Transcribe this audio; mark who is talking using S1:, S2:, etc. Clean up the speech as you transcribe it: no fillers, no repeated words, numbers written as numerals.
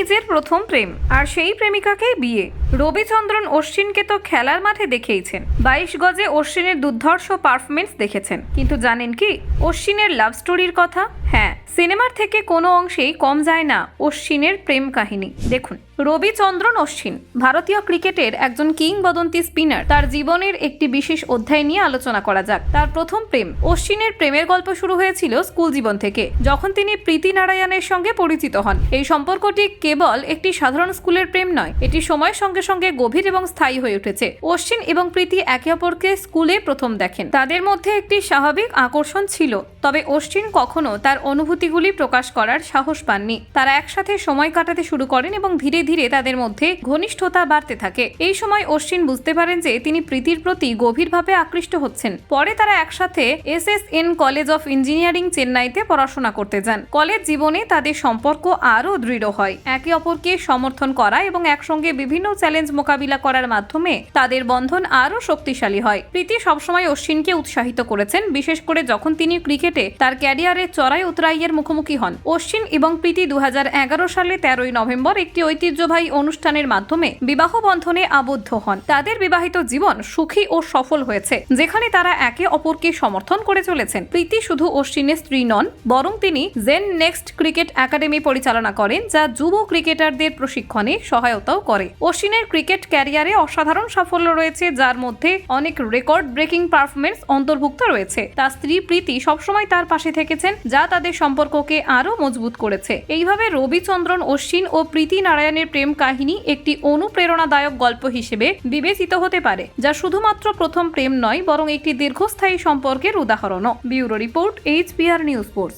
S1: নিজের প্রথম প্রেম আর সেই প্রেমিকাকেই বিয়ে। রবিচন্দ্রন অশ্বিনকে তো খেলার মাঠে দেখেইছেন, 22 গজে অশ্বিনের দুর্ধর্ষ পারফরমেন্স দেখেছেন, কিন্তু জানেন কি অশ্বিনের লাভ স্টোরির কথা? হ্যাঁ, সিনেমার থেকে কোনো অংশেই কম যায় না অশ্বিনের প্রেম কাহিনী। দেখুন, রবিচন্দ্রন অশ্বিন ভারতীয় ক্রিকেটের একজন কিংবদন্তি স্পিনার। তার জীবনের একটি বিশেষ অধ্যায় নিয়ে আলোচনা করা যাক। তার প্রথম প্রেম। অশ্বিনের প্রেমের গল্প শুরু হয়েছিল স্কুল জীবন থেকে, যখন তিনি প্রীতি নারায়ণের সঙ্গে পরিচিত হন। এই সম্পর্কটি কেবল একটি সাধারণ স্কুলের প্রেম নয়, এটি সময়ের সঙ্গে সঙ্গে গভীর এবং স্থায়ী হয়ে উঠেছে। অশ্বিন এবং প্রীতি একে অপরকে স্কুলে প্রথম দেখেন। তাদের মধ্যে একটি স্বাভাবিক আকর্ষণ ছিল, তবে অশ্বিন কখনো তার অনুভূতিগুলি প্রকাশ করার সাহস পাননি। তারা একসাথে সময় কাটাতে শুরু করেন এবং ধীরে ধীরে তাদের মধ্যে ঘনিষ্ঠতা বাড়তে থাকে। এই সময় অশ্বিন বুঝতে পারেন যে তিনি প্রীতির প্রতি গভীরভাবে আকৃষ্ট হচ্ছেন। পরে তারা একসাথে SSN কলেজ অফ ইঞ্জিনিয়ারিং চেন্নাইতে পড়াশোনা করতে যান। কলেজ জীবনে তাদের সম্পর্ক আরও দৃঢ় হয়। একে অপরকে সমর্থন করা এবং একসঙ্গে বিভিন্ন চ্যালেঞ্জ মোকাবিলা করার মাধ্যমে তাদের বন্ধন আরও শক্তিশালী হয়। প্রীতি সবসময় অশ্বিনকে উৎসাহিত করেছেন, বিশেষ করে যখন তিনি ক্রিকেটে তার ক্যারিয়ারের চড়াই উতরাইয়ের মুখোমুখি হন। অশ্বিন এবং প্রীতি 2011 সালে 13 নভেম্বর একটি ঐতিহ্যবাহী অনুষ্ঠানের মাধ্যমে বিবাহ বন্ধনে আবদ্ধ হন। তাদের বিবাহিত জীবন সুখী ও সফল হয়েছে, যেখানে তারা একে অপরকে সমর্থন করে চলেছেন। প্রীতি শুধু অশ্বিনের স্ত্রী নন, বরং তিনি জেন নেক্সট ক্রিকেট একাডেমি পরিচালনা করেন, যা যুব ক্রিকেটারদের প্রশিক্ষণে সহায়তাও করে। অশ্বিনের ক্রিকেট ক্যারিয়ারে অসাধারণ সাফল্য রয়েছে, যার মধ্যে অনেক রেকর্ড ব্রেকিং পারফরমেন্স অন্তর্ভুক্ত রয়েছে। তার স্ত্রী প্রীতি সবসময় তার পাশে থেকেছেন, যা তাদের সম্পর্ককে আরও মজবুত করেছে। এইভাবে রবিচন্দ্রন অশ্বিন ও প্রীতি নারায়ণের প্রেম কাহিনী একটি অনুপ্রেরণাদায়ক গল্প হিসেবে বিবেচিত হতে পারে, যা শুধুমাত্র প্রথম প্রেম নয়, বরং একটি দীর্ঘস্থায়ী সম্পর্কের উদাহরণও। Bureau report, HPR news ports.